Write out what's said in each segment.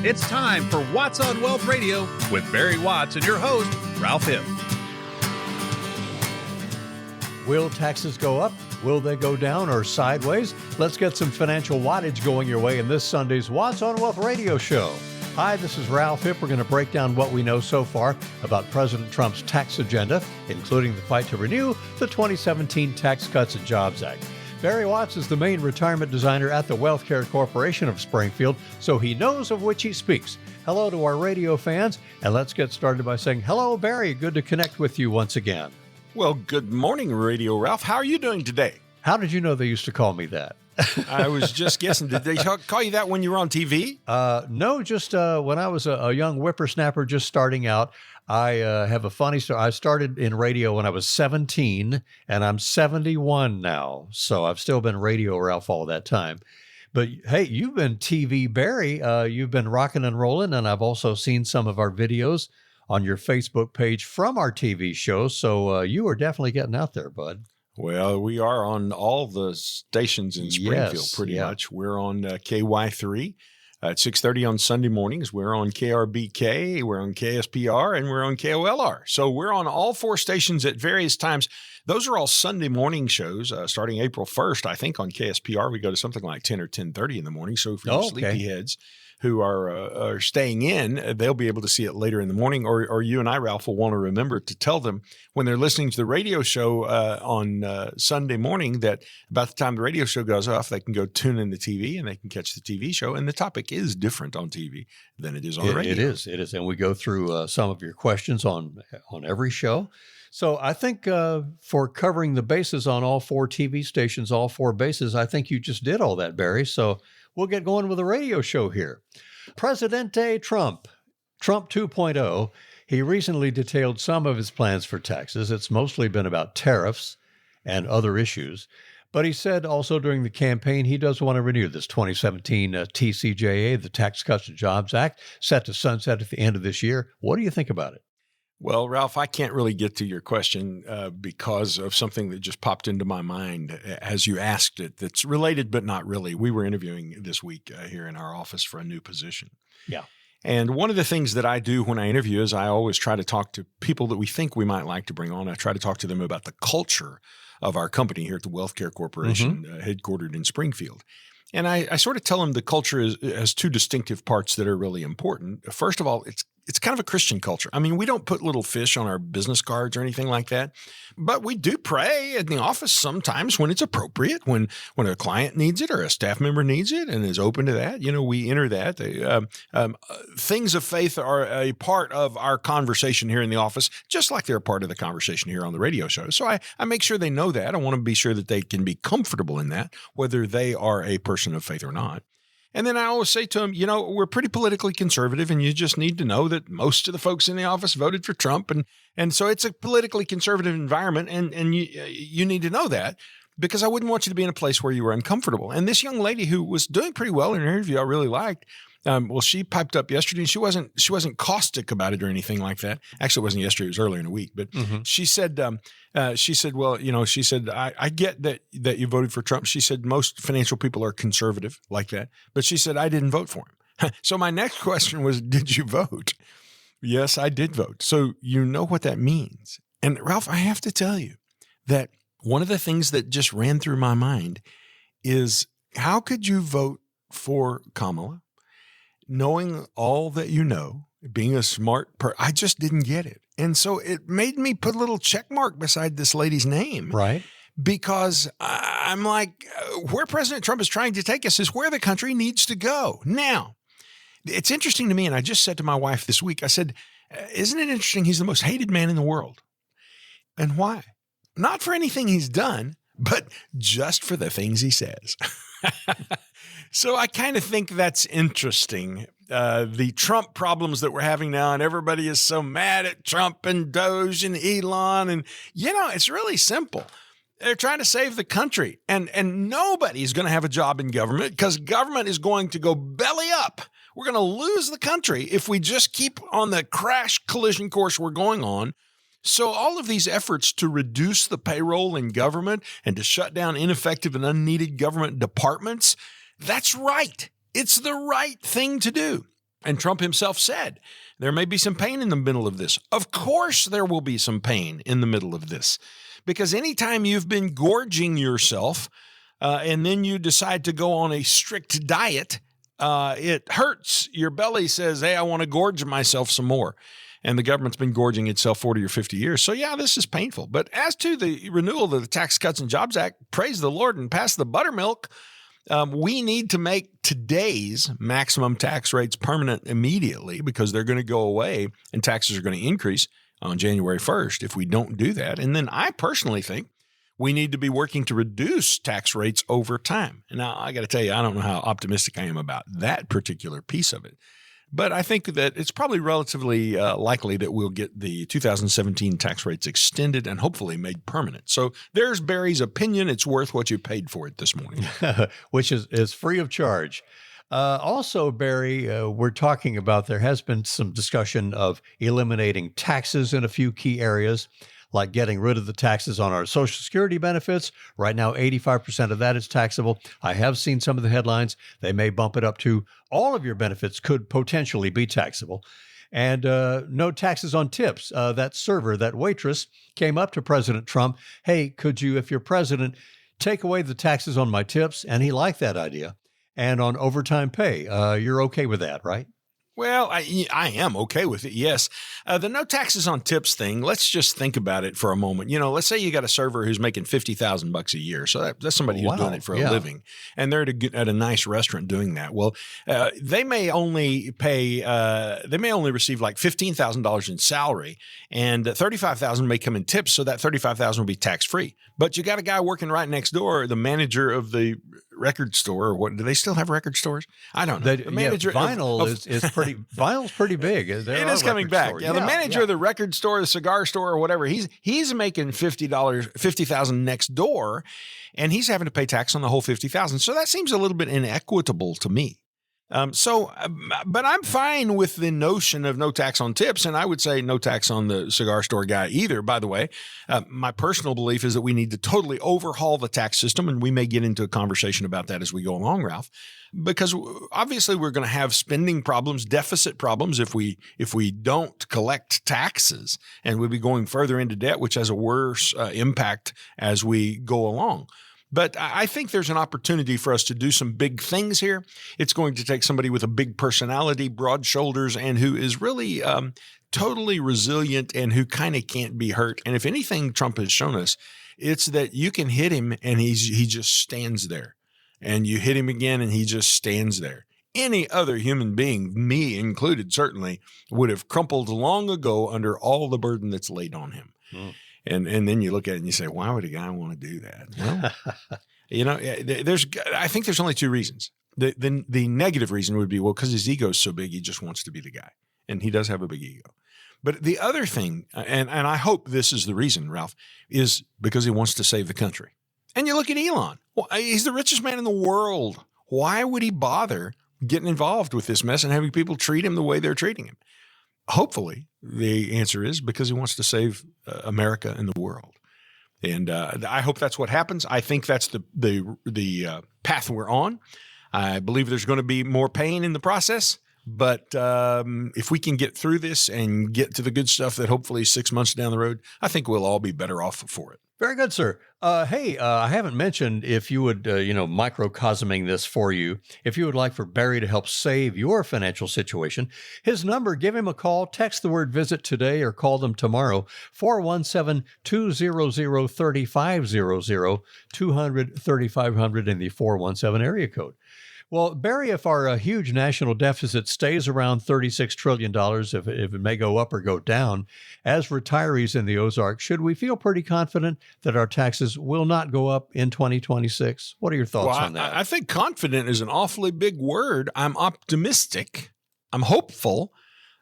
It's time for Watts on Wealth Radio with Barry Watts and your host, Ralph Hipp. Will taxes go up? Will they go down or sideways? Let's get some financial wattage going your way in this Sunday's Watts on Wealth Radio show. Hi, this is Ralph Hipp. We're going to break down what we know so far about President Trump's tax agenda, including the fight to renew the 2017 Tax Cuts and Jobs Act. Barry Watts is the main retirement designer at the Wealth Care Corporation of Springfield, so he knows of which he speaks. Hello to our radio fans, and let's get started by saying, hello, Barry. Good to connect with you once again. Well, good morning, Radio Ralph. How are you doing today? How did you know they used to call me that? I was just guessing. Did they call you that when you were on TV? No, just when I was a young whippersnapper just starting out. I have a funny story. I started in radio when I was 17, and I'm 71 now. So I've still been Radio Ralph all that time. But hey, you've been TV Barry. You've been rocking and rolling, and I've also seen some of our videos on your Facebook page from our TV show. So you are definitely getting out there, bud. Well, we are on all the stations in Springfield, pretty much. We're on KY3 at 6:30 on Sunday mornings. We're on KRBK, we're on KSPR, and we're on KOLR. So we're on all four stations at various times. Those are all Sunday morning shows, starting April 1st, I think, on KSPR. We go to something like 10 or 10:30 in the morning. So for you sleepyheads who are staying in, they'll be able to see it later in the morning, or you and I, Ralph, will want to remember to tell them when they're listening to the radio show on Sunday morning that about the time the radio show goes off, they can go tune in the TV and they can catch the TV show. And the topic is different on TV than it is on the radio. It is. And we go through some of your questions on every show. So I think for covering the bases on all four TV stations, all four bases, I think you just did all that, Barry. So we'll get going with a radio show here. Presidente Trump 2.0, he recently detailed some of his plans for taxes. It's mostly been about tariffs and other issues. But he said also during the campaign, he does want to renew this 2017 TCJA, the Tax Cuts and Jobs Act, set to sunset at the end of this year. What do you think about it? Well, Ralph, I can't really get to your question because of something that just popped into my mind as you asked it that's related but not really. We were interviewing this week here in our office for a new position. Yeah. And one of the things that I do when I interview is I always try to talk to people that we think we might like to bring on. I try to talk to them about the culture of our company here at the Wealth Care Corporation, headquartered in Springfield. And I sort of tell them the culture has two distinctive parts that are really important. First of all, it's kind of a Christian culture. I mean, we don't put little fish on our business cards or anything like that, but we do pray in the office sometimes when it's appropriate, when a client needs it or a staff member needs it and is open to that. You know, we enter that. Things of faith are a part of our conversation here in the office, just like they're a part of the conversation here on the radio show. So I make sure they know that. I want to be sure that they can be comfortable in that, whether they are a person of faith or not. And then I always say to them, you know, we're pretty politically conservative, and you just need to know that most of the folks in the office voted for Trump. And so it's a politically conservative environment, and you need to know that because I wouldn't want you to be in a place where you were uncomfortable. And this young lady who was doing pretty well in her interview, I really liked. Well, she piped up yesterday, and she wasn't caustic about it or anything like that. Actually, it wasn't yesterday; it was earlier in the week. But she said, well, you know, she said, I get that you voted for Trump. She said most financial people are conservative like that, but she said I didn't vote for him. So my next question was, did you vote? Yes, I did vote. So you know what that means. And Ralph, I have to tell you that one of the things that just ran through my mind is how could you vote for Kamala? Knowing all that you know, being a smart person, I just didn't get it. And so it made me put a little check mark beside this lady's name. Right. Because I'm like, where President Trump is trying to take us is where the country needs to go. Now, it's interesting to me, and I just said to my wife this week, I said, isn't it interesting he's the most hated man in the world? And why? Not for anything he's done, but just for the things he says. So I kind of think that's interesting. The Trump problems that we're having now, and everybody is so mad at Trump and Doge and Elon. And, you know, it's really simple. They're trying to save the country. And nobody's going to have a job in government because government is going to go belly up. We're going to lose the country if we just keep on the crash collision course we're going on. So all of these efforts to reduce the payroll in government and to shut down ineffective and unneeded government departments, that's right. It's the right thing to do. And Trump himself said, there may be some pain in the middle of this. Of course there will be some pain in the middle of this. Because anytime you've been gorging yourself and then you decide to go on a strict diet, it hurts. Your belly says, hey, I want to gorge myself some more. And the government's been gorging itself 40 or 50 years. So, yeah, this is painful. But as to the renewal of the Tax Cuts and Jobs Act, praise the Lord and pass the buttermilk. We need to make today's maximum tax rates permanent immediately because they're going to go away and taxes are going to increase on January 1st if we don't do that. And then I personally think we need to be working to reduce tax rates over time. And now I got to tell you, I don't know how optimistic I am about that particular piece of it. But I think that it's probably relatively likely that we'll get the 2017 tax rates extended and hopefully made permanent. So there's Barry's opinion. It's worth what you paid for it this morning. Which is free of charge. Also, Barry, we're talking about there has been some discussion of eliminating taxes in a few key areas, like getting rid of the taxes on our Social Security benefits. Right now, 85% of that is taxable. I have seen some of the headlines. They may bump it up to all of your benefits could potentially be taxable. And no taxes on tips. That server, that waitress, came up to President Trump. Hey, could you, if you're president, take away the taxes on my tips? And he liked that idea. And on overtime pay, you're okay with that, right? Well, I am okay with it, yes. The no taxes on tips thing, let's just think about it for a moment. You know, let's say you got a server who's making $50,000 a year. So that's somebody who's doing it for a living. And they're at a nice restaurant doing that. Well, they may only receive like $15,000 in salary and $35,000 may come in tips. So that $35,000 will be tax free. But you got a guy working right next door, the manager of the record store, or what? Do they still have record stores? I don't know. The manager Vinyl's pretty big. It is coming back. Yeah, the manager of the record store, the cigar store, or whatever, he's making $50,000 next door, and he's having to pay tax on the whole $50,000. So that seems a little bit inequitable to me. But I'm fine with the notion of no tax on tips, and I would say no tax on the cigar store guy either, by the way. My personal belief is that we need to totally overhaul the tax system, and we may get into a conversation about that as we go along, Ralph, because obviously we're going to have spending problems, deficit problems if we don't collect taxes, and we'll be going further into debt, which has a worse impact as we go along. But I think there's an opportunity for us to do some big things here. It's going to take somebody with a big personality, broad shoulders, and who is really totally resilient and who kind of can't be hurt. And if anything Trump has shown us, it's that you can hit him and he just stands there. And you hit him again and he just stands there. Any other human being, me included certainly, would have crumpled long ago under all the burden that's laid on him. Mm. And then you look at it and you say, why would a guy want to do that? Well, you know, I think there's only two reasons. The negative reason would be, well, because his ego is so big, he just wants to be the guy. And he does have a big ego. But the other thing, and I hope this is the reason, Ralph, is because he wants to save the country. And you look at Elon. Well, he's the richest man in the world. Why would he bother getting involved with this mess and having people treat him the way they're treating him? Hopefully, the answer is because he wants to save America and the world. And I hope that's what happens. I think that's the path we're on. I believe there's going to be more pain in the process. But if we can get through this and get to the good stuff that hopefully 6 months down the road, I think we'll all be better off for it. Very good, sir. Hey, I haven't mentioned if you would, microcosming this for you, if you would like for Barry to help save your financial situation, his number, give him a call, text the word visit today or call them tomorrow, 417-200-3500, 200-3500 in the 417 area code. Well, Barry, if our huge national deficit stays around $36 trillion, if it may go up or go down, as retirees in the Ozarks, should we feel pretty confident that our taxes will not go up in 2026? What are your thoughts on that? I think confident is an awfully big word. I'm optimistic. I'm hopeful.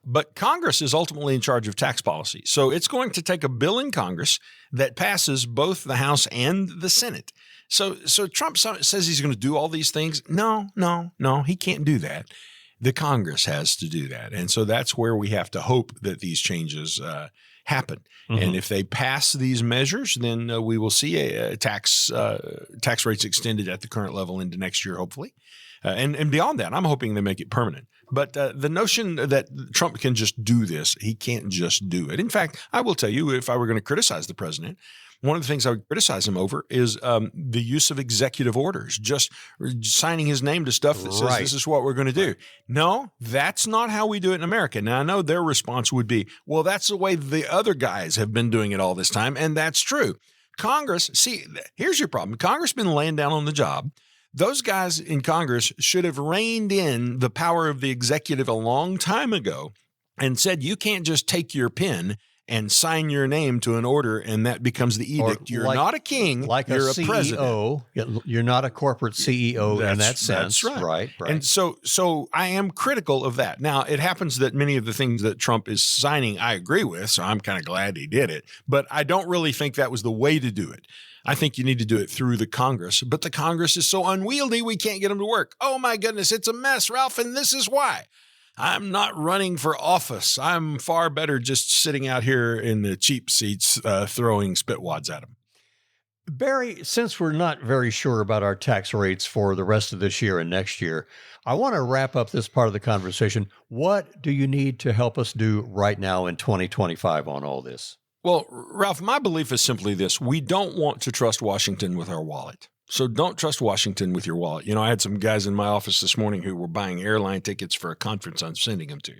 But Congress is ultimately in charge of tax policy. So it's going to take a bill in Congress that passes both the House and the Senate. So Trump says he's going to do all these things. No, he can't do that. The Congress has to do that. And so that's where we have to hope that these changes happen. Mm-hmm. And if they pass these measures, then we will see a tax rates extended at the current level into next year, hopefully. And beyond that, I'm hoping they make it permanent. But the notion that Trump can just do this, he can't just do it. In fact, I will tell you, if I were going to criticize the president, one of the things I would criticize him over is the use of executive orders, just signing his name to stuff that says this is what we're going to do. No, that's not how we do it in America. Now, I know their response would be, well, that's the way the other guys have been doing it all this time, and that's true. Congress, see, here's your problem. Congress has been laying down on the job. Those guys in Congress should have reined in the power of the executive a long time ago and said, you can't just take your pen and sign your name to an order and that becomes the edict. You're not a king, like you're a a CEO. president. You're not a corporate CEO in that sense. That's right. Right. And so I am critical of that. Now, it happens that many of the things that Trump is signing, I agree with, so I'm kind of glad he did it. But I don't really think that was the way to do it. I think you need to do it through the Congress, but the Congress is so unwieldy, we can't get them to work. Oh my goodness, it's a mess, Ralph, and this is why. I'm not running for office. I'm far better just sitting out here in the cheap seats throwing spitwads at them. Barry, since we're not very sure about our tax rates for the rest of this year and next year, I want to wrap up this part of the conversation. What do you need to help us do right now in 2025 on all this? Well, Ralph, my belief is simply this. We don't want to trust Washington with our wallet. So don't trust Washington with your wallet. You know, I had some guys in my office this morning who were buying airline tickets for a conference I'm sending them to.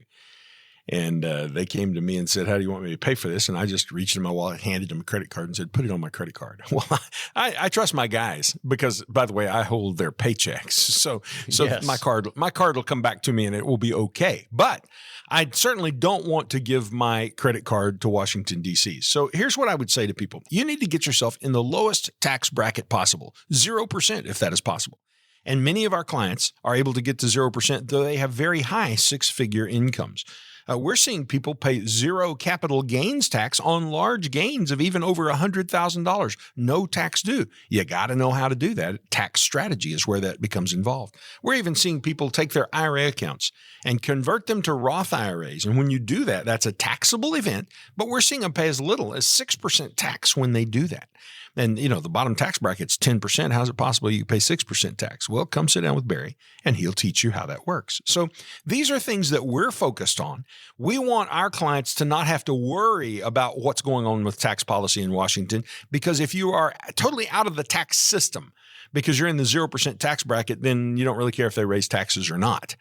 And they came to me and said, how do you want me to pay for this? And I just reached in my wallet, handed them a credit card and said, put it on my credit card. Well, I trust my guys because, by the way, I hold their paychecks. So yes. my card will come back to me and it will be okay. But I certainly don't want to give my credit card to Washington, D.C. So here's what I would say to people. You need to get yourself in the lowest tax bracket possible, 0% if that is possible. And many of our clients are able to get to 0%, though they have very high six-figure incomes. We're seeing people pay zero capital gains tax on large gains of even over $100,000. No tax due. You got to know how to do that. Tax strategy is where that becomes involved. We're even seeing people take their IRA accounts and convert them to Roth IRAs. And when you do that, that's a taxable event, but we're seeing them pay as little as 6% tax when they do that. And, you know, the bottom tax bracket's 10%. How's it possible you pay 6% tax? Well, come sit down with Barry and he'll teach you how that works. So these are things that we're focused on. We want our clients to not have to worry about what's going on with tax policy in Washington, because if you are totally out of the tax system because you're in the 0% tax bracket, then you don't really care if they raise taxes or not.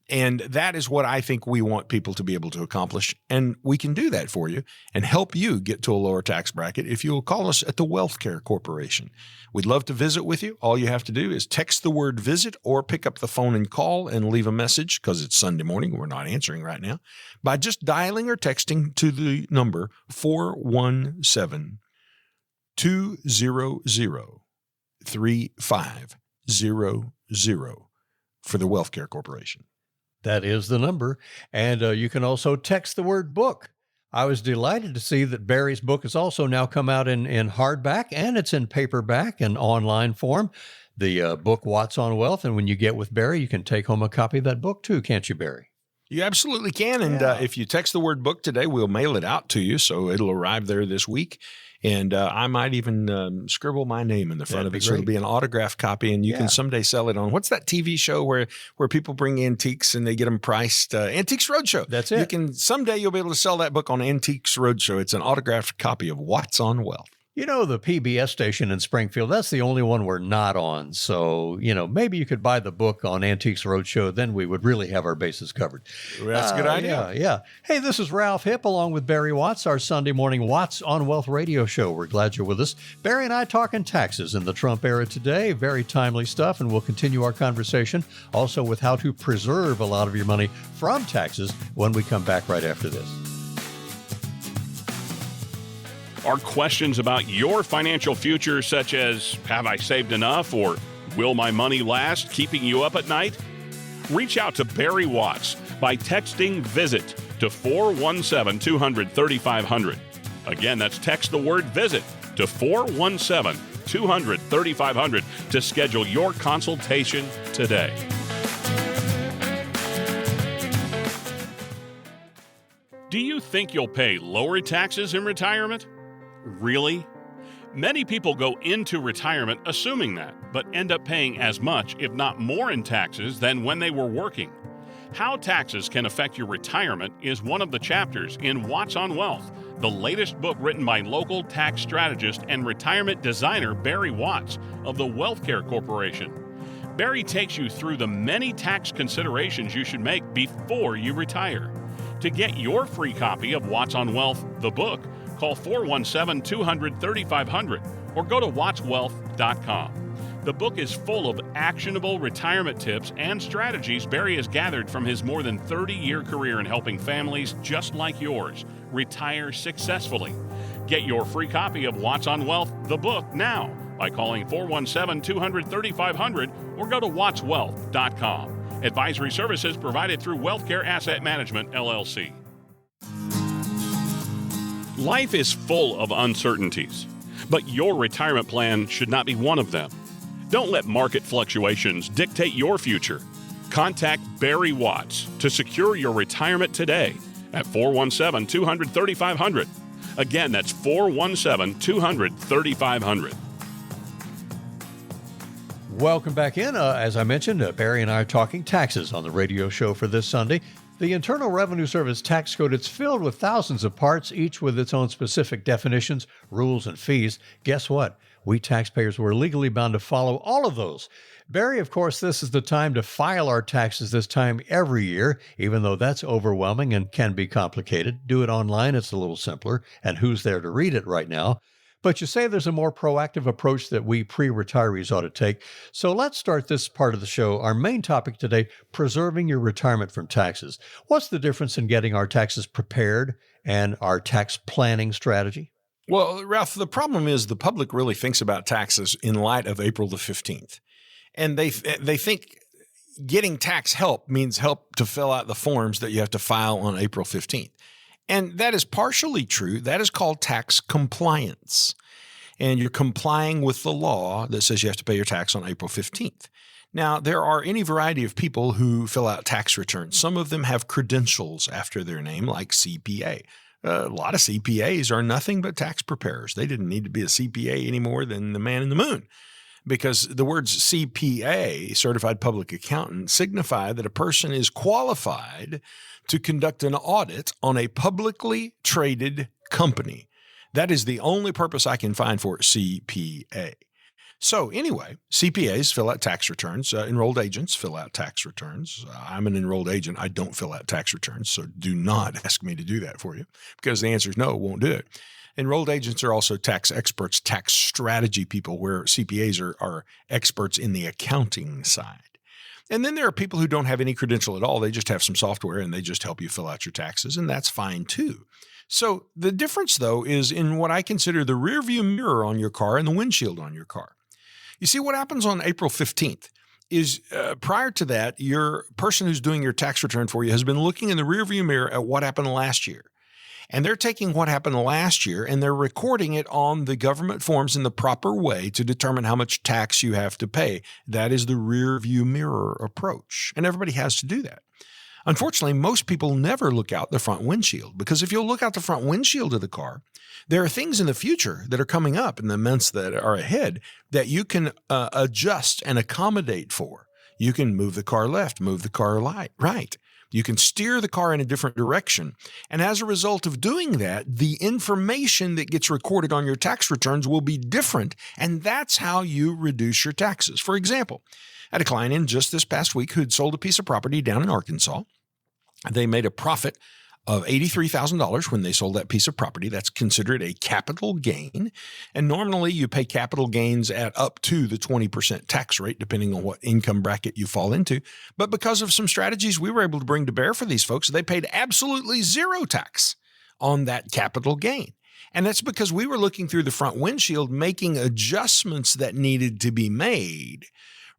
And that is what I think we want people to be able to accomplish. And we can do that for you and help you get to a lower tax bracket if you'll call us at the Wealth Care Corporation. We'd love to visit with you. All you have to do is text the word visit or pick up the phone and call and leave a message, because it's Sunday morning. We're not answering right now, by just dialing or texting to the number 417-200-3500 for the Wealth Care Corporation. That is the number. And you can also text the word book. I was delighted to see that Barry's book has also now come out in hardback, and it's in paperback and online form. The book, Watts on Wealth. And when you get with Barry, you can take home a copy of that book too, can't you, Barry? You absolutely can. And if you text the word book today, we'll mail it out to you. So it'll arrive there this week. And I might even scribble my name in the front of it. So it'll be an autographed copy, and you can someday sell it on, what's that TV show where people bring antiques and they get them priced? Antiques Roadshow. That's it. Someday you'll be able to sell that book on Antiques Roadshow. It's an autographed copy of Watts on Wealth. You know, the PBS station in Springfield, that's the only one we're not on. So, you know, maybe you could buy the book on Antiques Roadshow. Then we would really have our bases covered. Well, that's a good idea. Yeah. Hey, this is Ralph Hipp along with Barry Watts, our Sunday morning Watts on Wealth radio show. We're glad you're with us. Barry and I talking taxes in the Trump era today. Very timely stuff. And we'll continue our conversation also with how to preserve a lot of your money from taxes when we come back right after this. Are questions about your financial future, such as, have I saved enough, or will my money last, keeping you up at night? Reach out to Barry Watts by texting VISIT to 417-200-3500. Again, that's text the word VISIT to 417-200-3500 to schedule your consultation today. Do you think you'll pay lower taxes in retirement? Really? Many people go into retirement assuming that, but end up paying as much, if not more, in taxes than when they were working. How taxes can affect your retirement is one of the chapters in Watts on Wealth, the latest book written by local tax strategist and retirement designer Barry Watts of the WealthCare Corporation. Barry takes you through the many tax considerations you should make before you retire. To get your free copy of Watts on Wealth, the book, call 417-200-3500 or go to wattswealth.com. The book is full of actionable retirement tips and strategies Barry has gathered from his more than 30-year career in helping families just like yours retire successfully. Get your free copy of Watts on Wealth, the book, now by calling 417-200-3500 or go to wattswealth.com. Advisory services provided through WealthCare Asset Management, LLC. Life is full of uncertainties, but your retirement plan should not be one of them. Don't let market fluctuations dictate your future. Contact Barry Watts to secure your retirement today at 417-200-3500. Again, that's 417-200-3500. Welcome back in. As I mentioned, Barry and I are talking taxes on the radio show for this Sunday. The Internal Revenue Service tax code, it's filled with thousands of parts, each with its own specific definitions, rules, and fees. Guess what? We taxpayers were legally bound to follow all of those. Barry, of course, this is the time to file our taxes this time every year, even though that's overwhelming and can be complicated. Do it online, it's a little simpler, and who's there to read it right now? But you say there's a more proactive approach that we pre-retirees ought to take. So let's start this part of the show. Our main topic today, preserving your retirement from taxes. What's the difference in getting our taxes prepared and our tax planning strategy? Well, Ralph, the problem is the public really thinks about taxes in light of April the 15th. And they think getting tax help means help to fill out the forms that you have to file on April 15th. And that is partially true. That is called tax compliance. And you're complying with the law that says you have to pay your tax on April 15th. Now, there are any variety of people who fill out tax returns. Some of them have credentials after their name, like CPA. A lot of CPAs are nothing but tax preparers. They didn't need to be a CPA any more than the man in the moon, because the words CPA, Certified Public Accountant, signify that a person is qualified to conduct an audit on a publicly traded company. That is the only purpose I can find for CPA. So anyway, CPAs fill out tax returns. Enrolled agents fill out tax returns. I'm an enrolled agent. I don't fill out tax returns, so do not ask me to do that for you, because the answer is no, won't do it. Enrolled agents are also tax experts, tax strategy people, where CPAs are experts in the accounting side. And then there are people who don't have any credential at all. They just have some software and they just help you fill out your taxes, and that's fine too. So the difference, though, is in what I consider the rearview mirror on your car and the windshield on your car. You see, what happens on April 15th is prior to that, your person who's doing your tax return for you has been looking in the rearview mirror at what happened last year. And they're taking what happened last year and they're recording it on the government forms in the proper way to determine how much tax you have to pay. That is the rear view mirror approach. And everybody has to do that. Unfortunately, most people never look out the front windshield, because if you'll look out the front windshield of the car, there are things in the future that are coming up in the months that are ahead that you can adjust and accommodate for. You can move the car left, move the car right. You can steer the car in a different direction. And as a result of doing that, the information that gets recorded on your tax returns will be different. And that's how you reduce your taxes. For example, I had a client in just this past week who'd sold a piece of property down in Arkansas. They made a profit of $83,000 when they sold that piece of property. That's considered a capital gain. And normally you pay capital gains at up to the 20% tax rate, depending on what income bracket you fall into. But because of some strategies we were able to bring to bear for these folks, they paid absolutely zero tax on that capital gain. And that's because we were looking through the front windshield, making adjustments that needed to be made,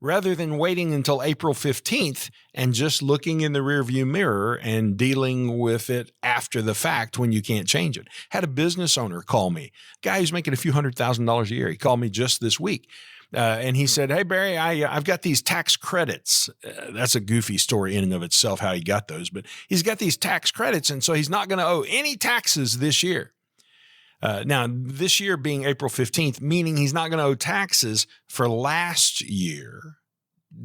rather than waiting until April 15th and just looking in the rearview mirror and dealing with it after the fact when you can't change it. Had a business owner call me, guy who's making a few $100,000 a year. He called me just this week. And he said, "Hey, Barry, I've got these tax credits." That's a goofy story in and of itself, how he got those. But he's got these tax credits, and so he's not going to owe any taxes this year. Now, this year being April 15th, meaning he's not going to owe taxes for last year,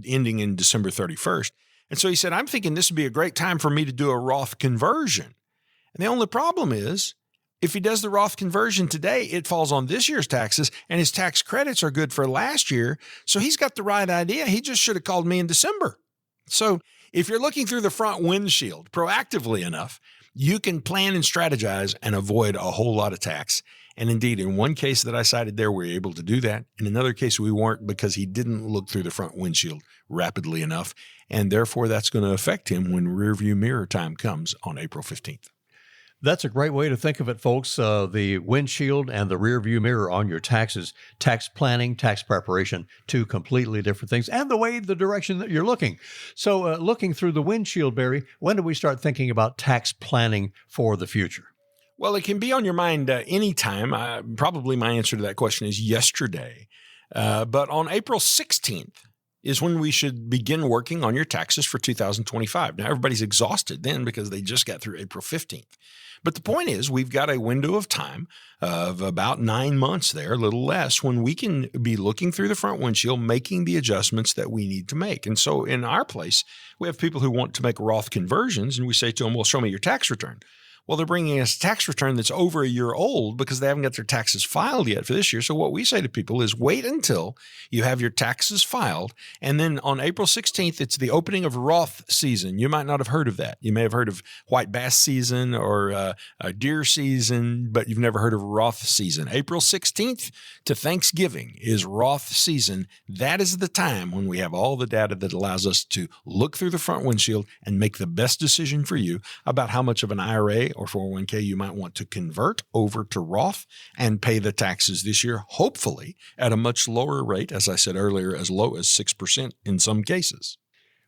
ending in December 31st. And so he said, I'm thinking this would be a great time for me to do a Roth conversion. And the only problem is, if he does the Roth conversion today, it falls on this year's taxes, and his tax credits are good for last year. So he's got the right idea. He just should have called me in December. So if you're looking through the front windshield proactively enough, you can plan and strategize and avoid a whole lot of tax. And indeed, in one case that I cited there, we were able to do that. In another case, we weren't because he didn't look through the front windshield rapidly enough. And therefore, that's going to affect him when rearview mirror time comes on April 15th. That's a great way to think of it, folks. The windshield and the rear view mirror on your taxes, tax planning, tax preparation, two completely different things, and the direction that you're looking. So looking through the windshield, Barry, when do we start thinking about tax planning for the future? Well, it can be on your mind anytime. Probably my answer to that question is yesterday. But on April 16th is when we should begin working on your taxes for 2025. Now, everybody's exhausted then because they just got through April 15th. But the point is, we've got a window of time of about 9 months there, a little less, when we can be looking through the front windshield, making the adjustments that we need to make. And so in our place, we have people who want to make Roth conversions, and we say to them, well, show me your tax return. Well, they're bringing us a tax return that's over a year old because they haven't got their taxes filed yet for this year. So what we say to people is wait until you have your taxes filed. And then on April 16th, it's the opening of Roth season. You might not have heard of that. You may have heard of white bass season or a deer season, but you've never heard of Roth season. April 16th to Thanksgiving is Roth season. That is the time when we have all the data that allows us to look through the front windshield and make the best decision for you about how much of an IRA or 401k you might want to convert over to Roth and pay the taxes this year, hopefully at a much lower rate, as I said earlier, as low as 6% in some cases.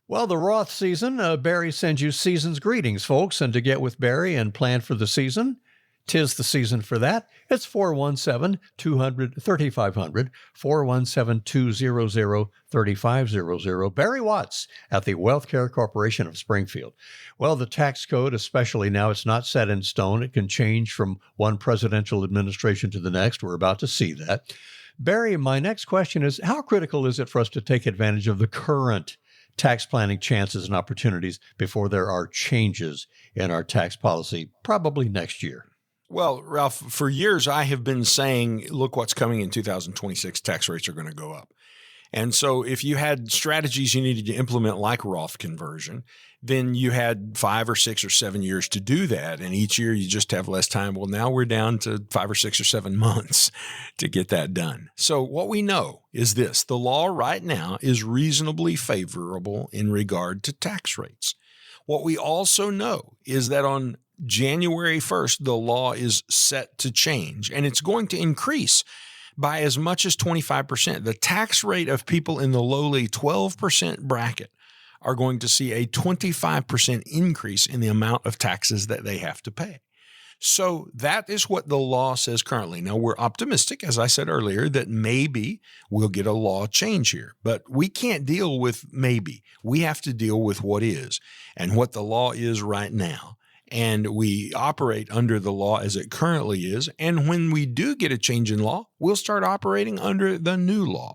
Well, the Roth season, Barry sends you season's greetings, folks. And to get with Barry and plan for the season, 'tis the season for that. It's 417-200-3500, 417-200-3500. Barry Watts at the Wealth Care Corporation of Springfield. Well, the tax code, especially now, it's not set in stone. It can change from one presidential administration to the next. We're about to see that. Barry, my next question is, how critical is it for us to take advantage of the current tax planning chances and opportunities before there are changes in our tax policy, probably next year? Well, Ralph, for years I have been saying, look what's coming in 2026, tax rates are going to go up. And so if you had strategies you needed to implement like Roth conversion, then you had 5 or 6 or 7 years to do that. And each year you just have less time. Well, now we're down to 5 or 6 or 7 months to get that done. So what we know is this: the law right now is reasonably favorable in regard to tax rates. What we also know is that on January 1st, the law is set to change, and it's going to increase by as much as 25%. The tax rate of people in the lowly 12% bracket are going to see a 25% increase in the amount of taxes that they have to pay. So that is what the law says currently. Now, we're optimistic, as I said earlier, that maybe we'll get a law change here, but we can't deal with maybe. We have to deal with what is and what the law is right now. And we operate under the law as it currently is. And when we do get a change in law, we'll start operating under the new law.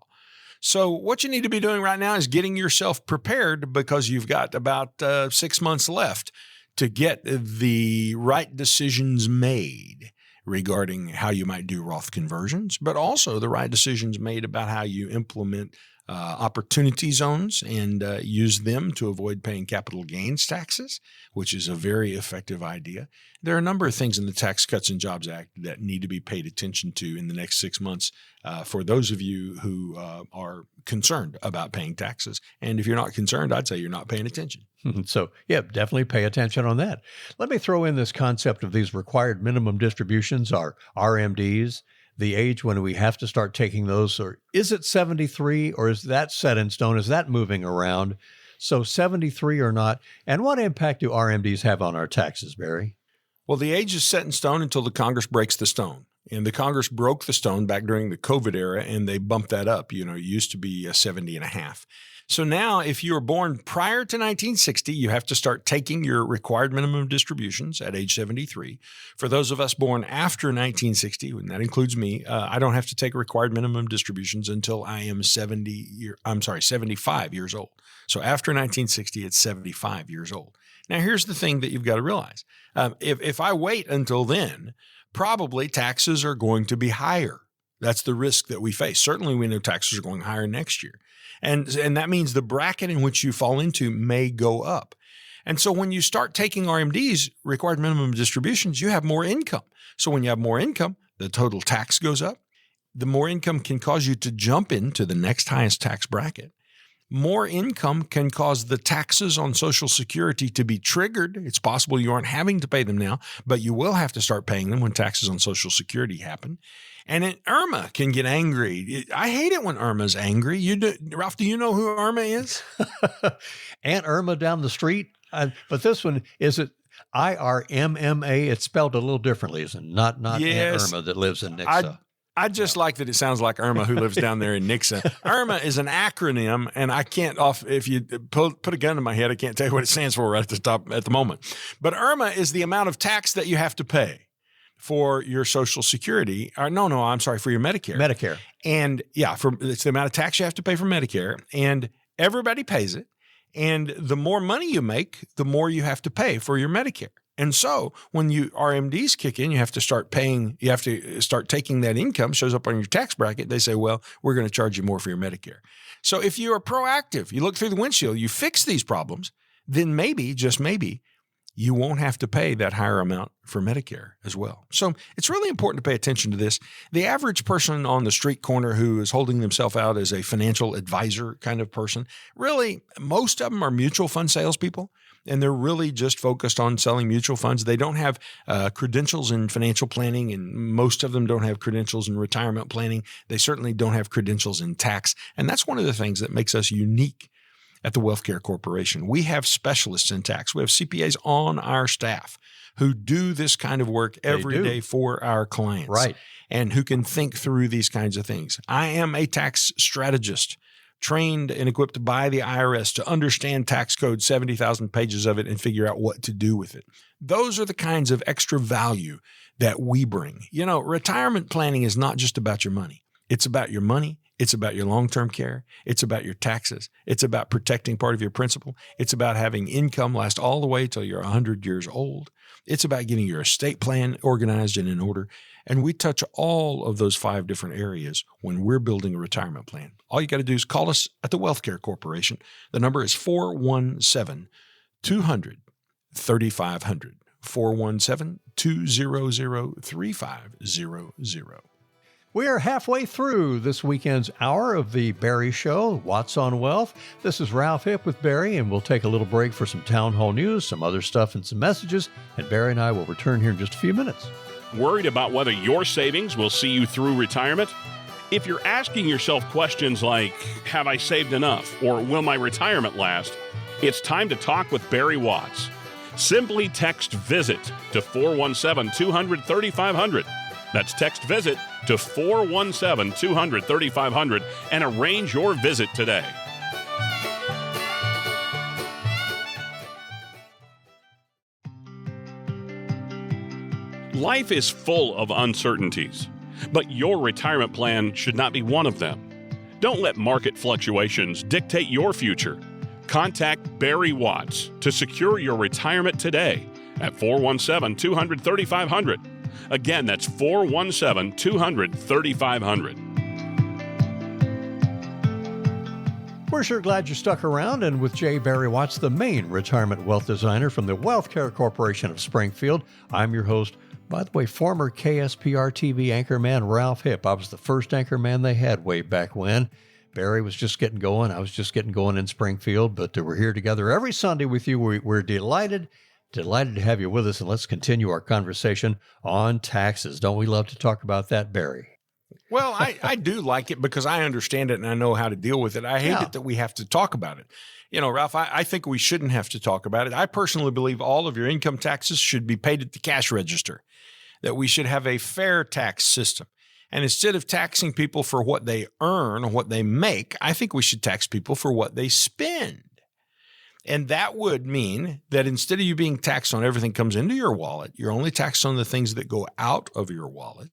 So what you need to be doing right now is getting yourself prepared, because you've got about 6 months left to get the right decisions made regarding how you might do Roth conversions, but also the right decisions made about how you implement opportunity zones and use them to avoid paying capital gains taxes, which is a very effective idea. There are a number of things in the Tax Cuts and Jobs Act that need to be paid attention to in the next 6 months for those of you who are concerned about paying taxes. And if you're not concerned, I'd say you're not paying attention. So, yeah, definitely pay attention on that. Let me throw in this concept of these required minimum distributions, our RMDs, the age when we have to start taking those. Or is it 73, or is that set in stone? Is that moving around? So 73 or not? And what impact do RMDs have on our taxes, Barry? Well, the age is set in stone until the Congress breaks the stone. And the Congress broke the stone back during the COVID era, and they bumped that up. It used to be 70 and a half. So now if you were born prior to 1960, you have to start taking your required minimum distributions at age 73. For those of us born after 1960, and that includes me, I don't have to take required minimum distributions until I am 75 years old. So after 1960, it's 75 years old. Now, here's the thing that you've got to realize. If I wait until then, probably taxes are going to be higher. That's the risk that we face. Certainly, we know taxes are going higher next year. And that means the bracket in which you fall into may go up. And so when you start taking RMDs, required minimum distributions, you have more income. So when you have more income, the total tax goes up. The more income can cause you to jump into the next highest tax bracket. More income can cause the taxes on Social Security to be triggered. It's possible you aren't having to pay them now, but you will have to start paying them when taxes on Social Security happen. And then Irma can get angry. I hate it when Irma's angry. Ralph, do you know who Irma is? Aunt Irma down the street. But this one, is it IRMMA? It's spelled a little differently, isn't it? Not Yes. Aunt Irma that lives in Nixa. I just like that it sounds like Irma, who lives down there in Nixa. Irma is an acronym, and I can't if you put a gun to my head, I can't tell you what it stands for right at the moment. But Irma is the amount of tax that you have to pay for your Social Security. For your Medicare. Medicare. And it's the amount of tax you have to pay for Medicare, and everybody pays it. And the more money you make, the more you have to pay for your Medicare. And so when RMDs kick in, you have to start taking that income, shows up on your tax bracket. They say, well, we're going to charge you more for your Medicare. So if you are proactive, you look through the windshield, you fix these problems, then maybe, just maybe, you won't have to pay that higher amount for Medicare as well. So it's really important to pay attention to this. The average person on the street corner who is holding themselves out as a financial advisor kind of person, really, most of them are mutual fund salespeople, and they're really just focused on selling mutual funds. They don't have credentials in financial planning, and most of them don't have credentials in retirement planning. They certainly don't have credentials in tax. And that's one of the things that makes us unique at the WealthCare Corporation. We have specialists in tax. We have CPAs on our staff who do this kind of work every day for our clients. Right. And who can think through these kinds of things. I am a tax strategist, trained and equipped by the IRS to understand tax code, 70,000 pages of it, and figure out what to do with it. Those are the kinds of extra value that we bring. Retirement planning is not just about your money. It's about your money. It's about your long-term care. It's about your taxes. It's about protecting part of your principal. It's about having income last all the way till you're 100 years old. It's about getting your estate plan organized and in order. And we touch all of those 5 different areas when we're building a retirement plan. All you got to do is call us at the WealthCare Corporation. The number is 417-200-3500. 417-200-3500. We are halfway through this weekend's hour of the Barry Show, Watts on Wealth. This is Ralph Hipp with Barry, and we'll take a little break for some town hall news, some other stuff, and some messages. And Barry and I will return here in just a few minutes. Worried about whether your savings will see you through retirement? If you're asking yourself questions like, have I saved enough? Or will my retirement last? It's time to talk with Barry Watts. Simply text VISIT to 417-200-3500. That's text VISIT to 417-200-3500 and arrange your visit today. Life is full of uncertainties, but your retirement plan should not be one of them. Don't let market fluctuations dictate your future. Contact Barry Watts to secure your retirement today at 417-200-3500. Again, that's 417-200-3500. We're sure glad you stuck around, and with J. Barry Watts, the main retirement wealth designer from the WealthCare Corporation of Springfield, I'm your host, by the way, former KSPR TV anchorman Ralph Hipp. I was the first anchorman they had way back when. Barry was just getting going. I was just getting going in Springfield, but we're here together every Sunday with you. We're delighted to have you with us, and let's continue our conversation on taxes. Don't we love to talk about that, Barry? Well, I do like it because I understand it and I know how to deal with it. I hate it that we have to talk about it. Ralph, I think we shouldn't have to talk about it. I personally believe all of your income taxes should be paid at the cash register. that we should have a fair tax system. And instead of taxing people for what they earn, what they make, I think we should tax people for what they spend. And that would mean that instead of you being taxed on everything that comes into your wallet, you're only taxed on the things that go out of your wallet.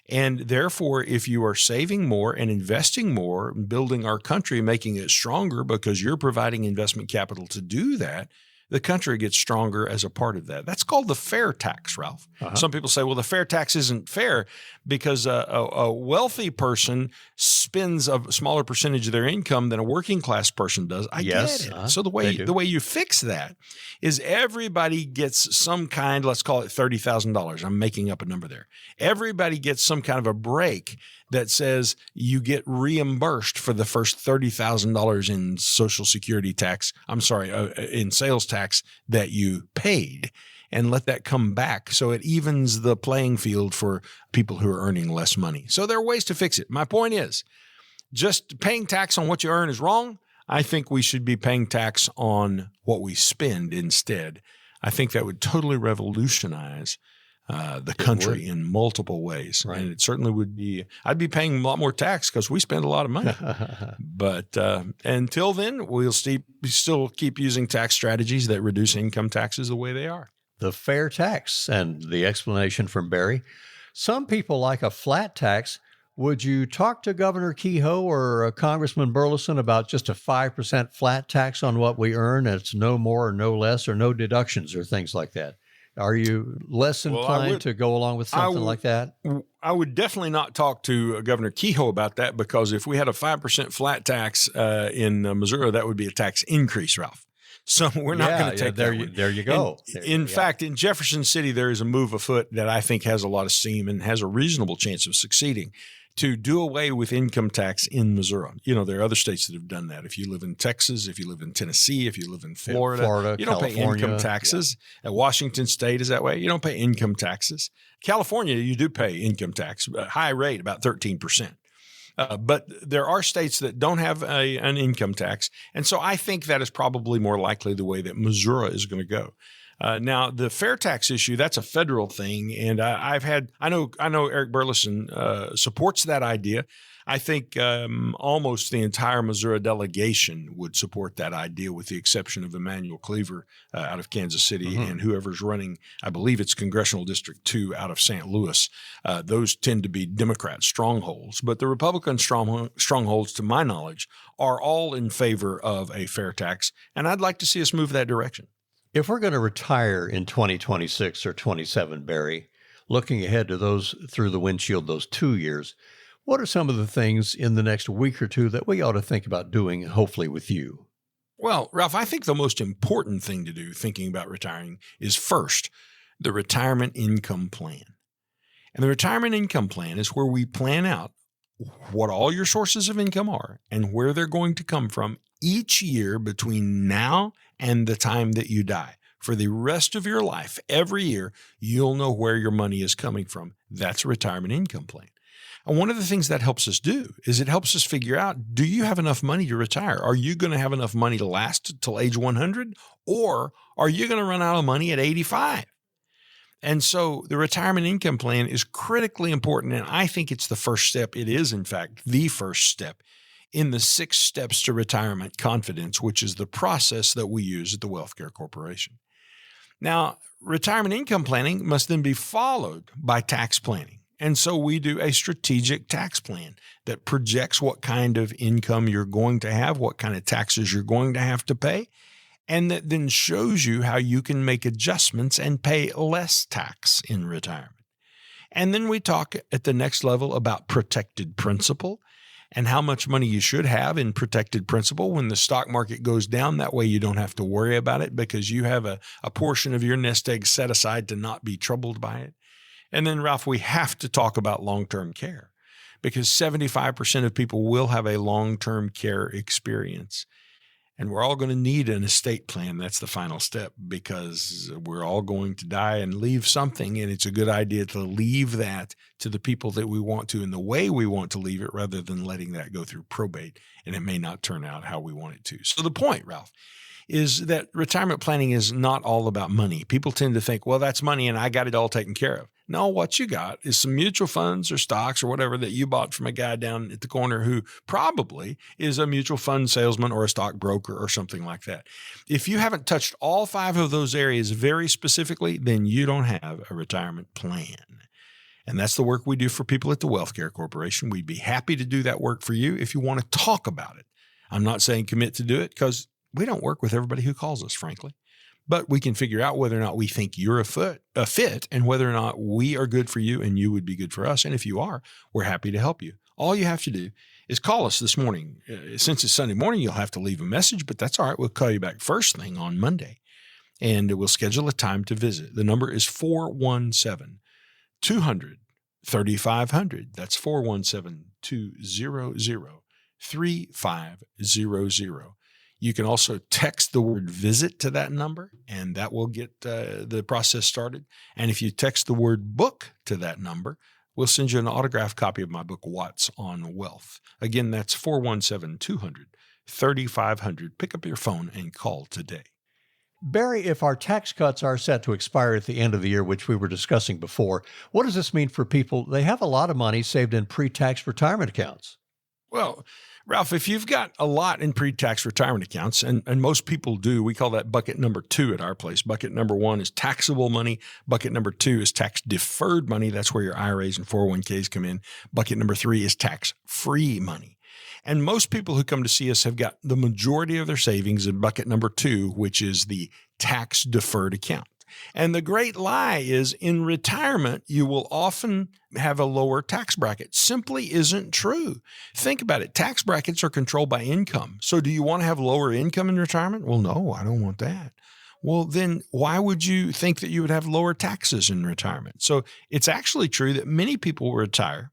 And therefore, if you are saving more and investing more, building our country, making it stronger because you're providing investment capital to do that, the country gets stronger as a part of that. That's called the fair tax, Ralph. Some people say, well, the fair tax isn't fair because a wealthy person spends a smaller percentage of their income than a working class person does. I get it. So the way you fix that is everybody gets some kind, let's call it $30,000. I'm making up a number there. Everybody gets some kind of a break that says you get reimbursed for the first $30,000 in Social Security tax. In sales tax that you paid, and let that come back so it evens the playing field for people who are earning less money. So there are ways to fix it. My point is, just paying tax on what you earn is wrong. I think we should be paying tax on what we spend instead. I think that would totally revolutionize the country in multiple ways. Right. And it certainly would be, I'd be paying a lot more tax because we spend a lot of money. But until then, we'll still keep using tax strategies that reduce income taxes the way they are. The fair tax and the explanation from Barry. Some people like a flat tax. Would you talk to Governor Kehoe or Congressman Burleson about just a 5% flat tax on what we earn? And it's no more or no less or no deductions or things like that. Are you less inclined to go along with something like that? I would definitely not talk to Governor Kehoe about that, because if we had a 5% flat tax in Missouri, that would be a tax increase, Ralph. So we're not going to take there. That there you go. In fact, in Jefferson City, there is a move afoot that I think has a lot of steam and has a reasonable chance of succeeding, to do away with income tax in Missouri. You know, there are other states that have done that. If you live in Texas, if you live in Tennessee, if you live in Florida, you don't pay income taxes. At Washington State is that way. You don't pay income taxes. California, you do pay income tax, a high rate, about 13%. But there are states that don't have an income tax. And so I think that is probably more likely the way that Missouri is going to go. Now, the fair tax issue, that's a federal thing. And I know Eric Burleson supports that idea. I think almost the entire Missouri delegation would support that idea, with the exception of Emmanuel Cleaver out of Kansas City and whoever's running, I believe it's Congressional District 2 out of St. Louis. Those tend to be Democrat strongholds. But the Republican strongholds, to my knowledge, are all in favor of a fair tax. And I'd like to see us move that direction. If we're going to retire in 2026 or 27, Barry, looking ahead to those through the windshield, those 2 years, what are some of the things in the next week or two that we ought to think about doing, hopefully with you? Well, Ralph, I think the most important thing to do thinking about retiring is, first, the retirement income plan. And the retirement income plan is where we plan out what all your sources of income are and where they're going to come from each year between now and the time that you die. For the rest of your life, every year, you'll know where your money is coming from. That's a retirement income plan. And one of the things that helps us do is it helps us figure out, do you have enough money to retire? Are you going to have enough money to last till age 100? Or are you going to run out of money at 85? And so the retirement income plan is critically important. And I think it's the first step. It is, in fact, the first step in the 6 steps to retirement confidence, which is the process that we use at the Wealthcare Corporation. Now, retirement income planning must then be followed by tax planning. And so we do a strategic tax plan that projects what kind of income you're going to have, what kind of taxes you're going to have to pay, and that then shows you how you can make adjustments and pay less tax in retirement. And then we talk at the next level about protected principal and how much money you should have in protected principal when the stock market goes down. That way you don't have to worry about it because you have a portion of your nest egg set aside to not be troubled by it. And then, Ralph, we have to talk about long-term care, because 75% of people will have a long-term care experience. And we're all going to need an estate plan. That's the final step, because we're all going to die and leave something. And it's a good idea to leave that to the people that we want to in the way we want to leave it, rather than letting that go through probate. And it may not turn out how we want it to. So the point, Ralph, is that retirement planning is not all about money. People tend to think, well, that's money and I got it all taken care of. No, what you got is some mutual funds or stocks or whatever that you bought from a guy down at the corner who probably is a mutual fund salesman or a stockbroker or something like that. If you haven't touched all 5 of those areas very specifically, then you don't have a retirement plan. And that's the work we do for people at the Wealth Care Corporation. We'd be happy to do that work for you if you want to talk about it. I'm not saying commit to do it because we don't work with everybody who calls us, frankly. But we can figure out whether or not we think you're a fit and whether or not we are good for you and you would be good for us. And if you are, we're happy to help you. All you have to do is call us this morning. Since it's Sunday morning, you'll have to leave a message, but that's all right. We'll call you back first thing on Monday, and we'll schedule a time to visit. The number is 417-200-3500. That's 417-200-3500. You can also text the word visit to that number, and that will get the process started. And if you text the word book to that number, we'll send you an autographed copy of my book, Watts on Wealth. Again, that's 417-200-3500. Pick up your phone and call today. Barry, if our tax cuts are set to expire at the end of the year, which we were discussing before, what does this mean for people? They have a lot of money saved in pre-tax retirement accounts. Well, Ralph, if you've got a lot in pre-tax retirement accounts, and most people do, we call that bucket number 2 at our place. Bucket number 1 is taxable money. Bucket number 2 is tax-deferred money. That's where your IRAs and 401ks come in. Bucket number 3 is tax-free money. And most people who come to see us have got the majority of their savings in bucket number 2, which is the tax-deferred account. And the great lie is in retirement, you will often have a lower tax bracket. Simply isn't true. Think about it. Tax brackets are controlled by income. So do you want to have lower income in retirement? Well, no, I don't want that. Well, then why would you think that you would have lower taxes in retirement? So it's actually true that many people will retire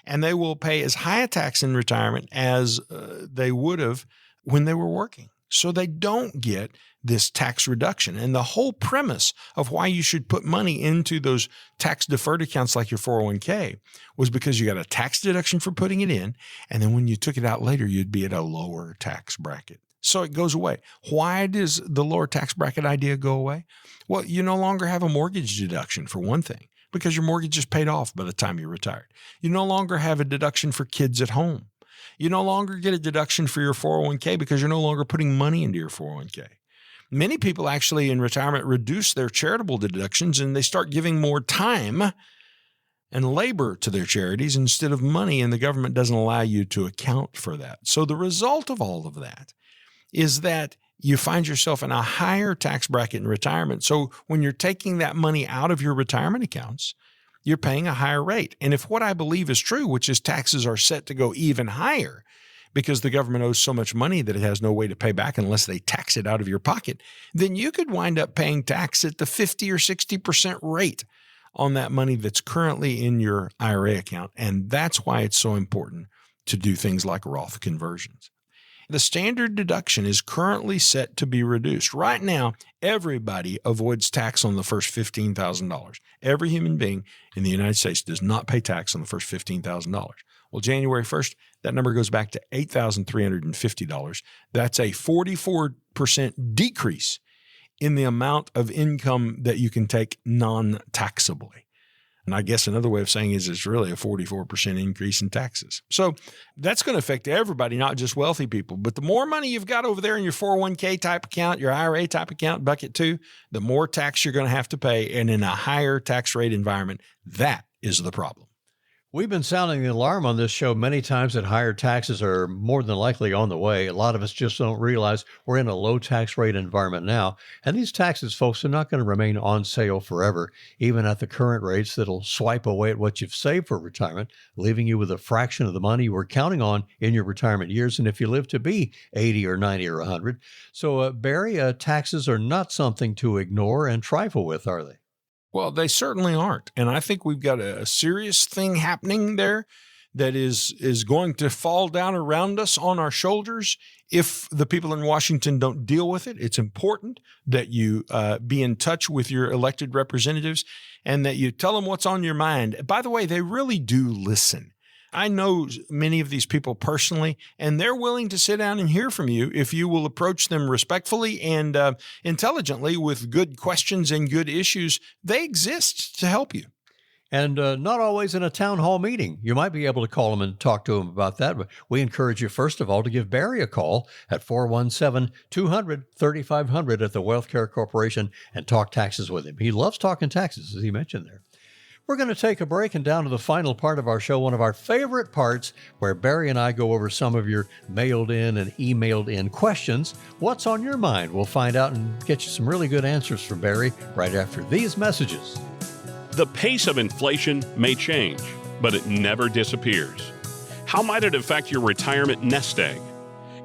and they will pay as high a tax in retirement as they would have when they were working. So they don't get this tax reduction. And the whole premise of why you should put money into those tax deferred accounts like your 401k was because you got a tax deduction for putting it in. And then when you took it out later, you'd be at a lower tax bracket. So it goes away. Why does the lower tax bracket idea go away? Well, you no longer have a mortgage deduction for one thing, because your mortgage is paid off by the time you're retired. You no longer have a deduction for kids at home. You no longer get a deduction for your 401k because you're no longer putting money into your 401k. Many people actually in retirement reduce their charitable deductions and they start giving more time and labor to their charities instead of money, and the government doesn't allow you to account for that. So the result of all of that is that you find yourself in a higher tax bracket in retirement. So when you're taking that money out of your retirement accounts, you're paying a higher rate. And if what I believe is true, which is taxes are set to go even higher because the government owes so much money that it has no way to pay back unless they tax it out of your pocket, then you could wind up paying tax at the 50 or 60% rate on that money that's currently in your IRA account. And that's why it's so important to do things like Roth conversions. The standard deduction is currently set to be reduced. Right now, everybody avoids tax on the first $15,000. Every human being in the United States does not pay tax on the first $15,000. Well, January 1st, that number goes back to $8,350. That's a 44% decrease in the amount of income that you can take non-taxably. And I guess another way of saying is it's really a 44% increase in taxes. So that's going to affect everybody, not just wealthy people. But the more money you've got over there in your 401k type account, your IRA type account, bucket 2, the more tax you're going to have to pay. And in a higher tax rate environment, that is the problem. We've been sounding the alarm on this show many times that higher taxes are more than likely on the way. A lot of us just don't realize we're in a low tax rate environment now. And these taxes, folks, are not going to remain on sale forever, even at the current rates that'll swipe away at what you've saved for retirement, leaving you with a fraction of the money you were counting on in your retirement years. And if you live to be 80 or 90 or 100. So, Barry, taxes are not something to ignore and trifle with, are they? Well, they certainly aren't. And I think we've got a serious thing happening there that is going to fall down around us on our shoulders if the people in Washington don't deal with it. It's important that you be in touch with your elected representatives and that you tell them what's on your mind. By the way, they really do listen. I know many of these people personally, and they're willing to sit down and hear from you if you will approach them respectfully and intelligently with good questions and good issues. They exist to help you. And not always in a town hall meeting. You might be able to call him and talk to him about that. But we encourage you, first of all, to give Barry a call at 417-200-3500 at the Wealth Care Corporation and talk taxes with him. He loves talking taxes, as he mentioned there. We're going to take a break and down to the final part of our show, one of our favorite parts, where Barry and I go over some of your mailed in and emailed in questions. What's on your mind? We'll find out and get you some really good answers from Barry right after these messages. The pace of inflation may change, but it never disappears. How might it affect your retirement nest egg?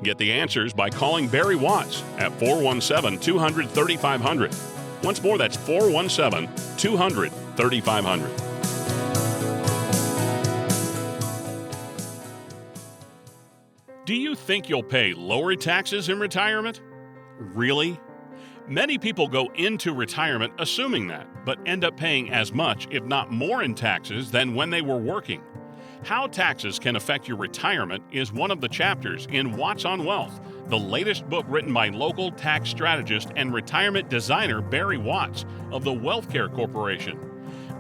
Get the answers by calling Barry Watts at 417-200-3500. Once more, that's 417-200-3500. Do you think you'll pay lower taxes in retirement? Really? Many people go into retirement assuming that, but end up paying as much, if not more, in taxes than when they were working. How taxes can affect your retirement is one of the chapters in Watts on Wealth, the latest book written by local tax strategist and retirement designer Barry Watts of the Wealth Care Corporation.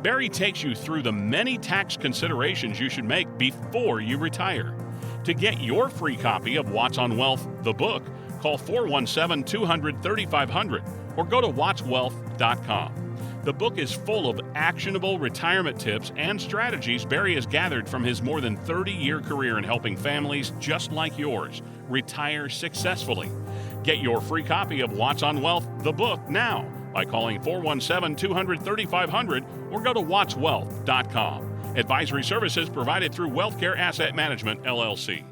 Barry takes you through the many tax considerations you should make before you retire. To get your free copy of Watts on Wealth, the book, call 417-200-3500 or go to wattswealth.com. The book is full of actionable retirement tips and strategies Barry has gathered from his more than 30-year career in helping families just like yours retire successfully. Get your free copy of Watts on Wealth, the book, now by calling 417-200-3500 or go to wattswealth.com. Advisory services provided through WealthCare Asset Management, LLC.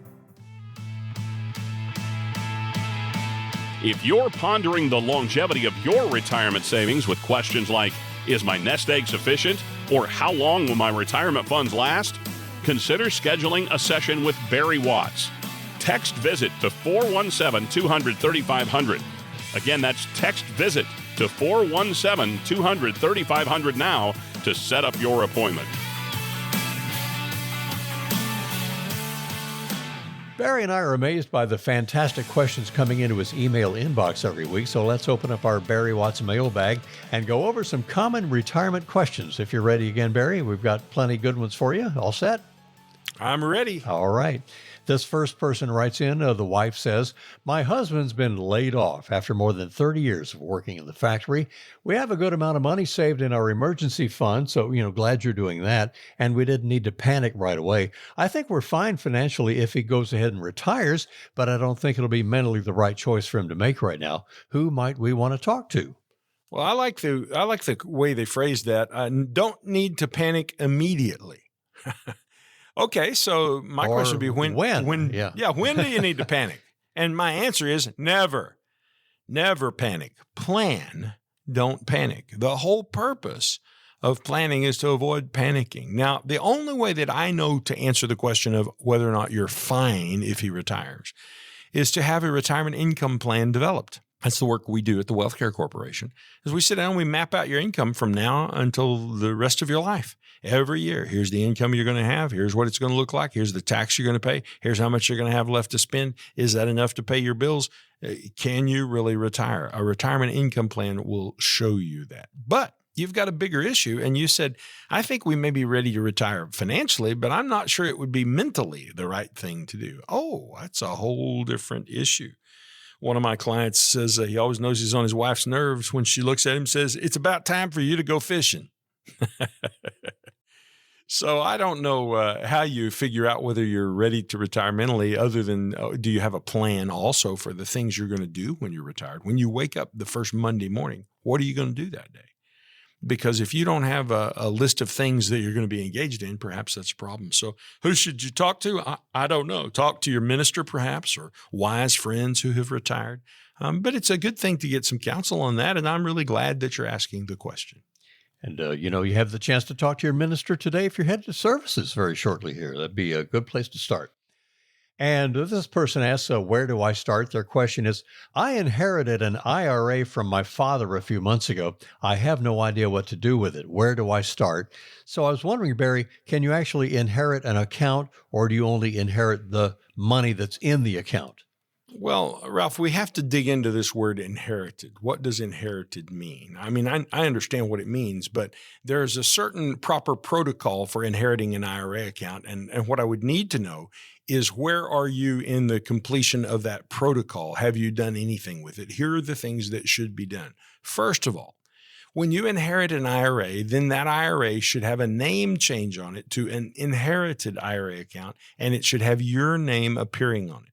If you're pondering the longevity of your retirement savings with questions like, is my nest egg sufficient? Or how long will my retirement funds last? Consider scheduling a session with Barry Watts. Text VISIT to 417-200-3500. Again, that's text VISIT to 417-200-3500 now to set up your appointment. Barry and I are amazed by the fantastic questions coming into his email inbox every week, so let's open up our Barry Watts mailbag and go over some common retirement questions. If you're ready again, Barry, we've got plenty good ones for you. All set? I'm ready. All right. This first person writes in, the wife says, my husband's been laid off after more than 30 years of working in the factory. We have a good amount of money saved in our emergency fund, so, glad you're doing that, and we didn't need to panic right away. I think we're fine financially if he goes ahead and retires, but I don't think it'll be mentally the right choice for him to make right now. Who might we want to talk to? Well, I like the way they phrased that. Don't need to panic immediately. Okay, so my question would be when do you need to panic? And my answer is never. Never panic. Plan, don't panic. The whole purpose of planning is to avoid panicking. Now, the only way that I know to answer the question of whether or not you're fine if he retires is to have a retirement income plan developed. That's the work we do at the Wealth Care Corporation. As we sit down, we map out your income from now until the rest of your life. Every year, here's the income you're going to have. Here's what it's going to look like. Here's the tax you're going to pay. Here's how much you're going to have left to spend. Is that enough to pay your bills? Can you really retire? A retirement income plan will show you that. But you've got a bigger issue. And you said, I think we may be ready to retire financially, but I'm not sure it would be mentally the right thing to do. Oh, that's a whole different issue. One of my clients says he always knows he's on his wife's nerves when she looks at him and says, it's about time for you to go fishing. So I don't know how you figure out whether you're ready to retire mentally, other than do you have a plan also for the things you're going to do when you're retired? When you wake up the first Monday morning, what are you going to do that day? Because if you don't have a list of things that you're going to be engaged in, perhaps that's a problem. So who should you talk to? I don't know. Talk to your minister perhaps, or wise friends who have retired. But it's a good thing to get some counsel on that, and I'm really glad that you're asking the question. And, you have the chance to talk to your minister today if you're headed to services very shortly here. That'd be a good place to start. And this person asks, where do I start? Their question is, I inherited an IRA from my father a few months ago. I have no idea what to do with it. Where do I start? So I was wondering, Barry, can you actually inherit an account, or do you only inherit the money that's in the account? Well, Ralph, we have to dig into this word inherited. What does inherited mean? I mean, I understand what it means, but there's a certain proper protocol for inheriting an IRA account. And what I would need to know is, where are you in the completion of that protocol? Have you done anything with it? Here are the things that should be done. First of all, when you inherit an IRA, then that IRA should have a name change on it to an inherited IRA account, and it should have your name appearing on it.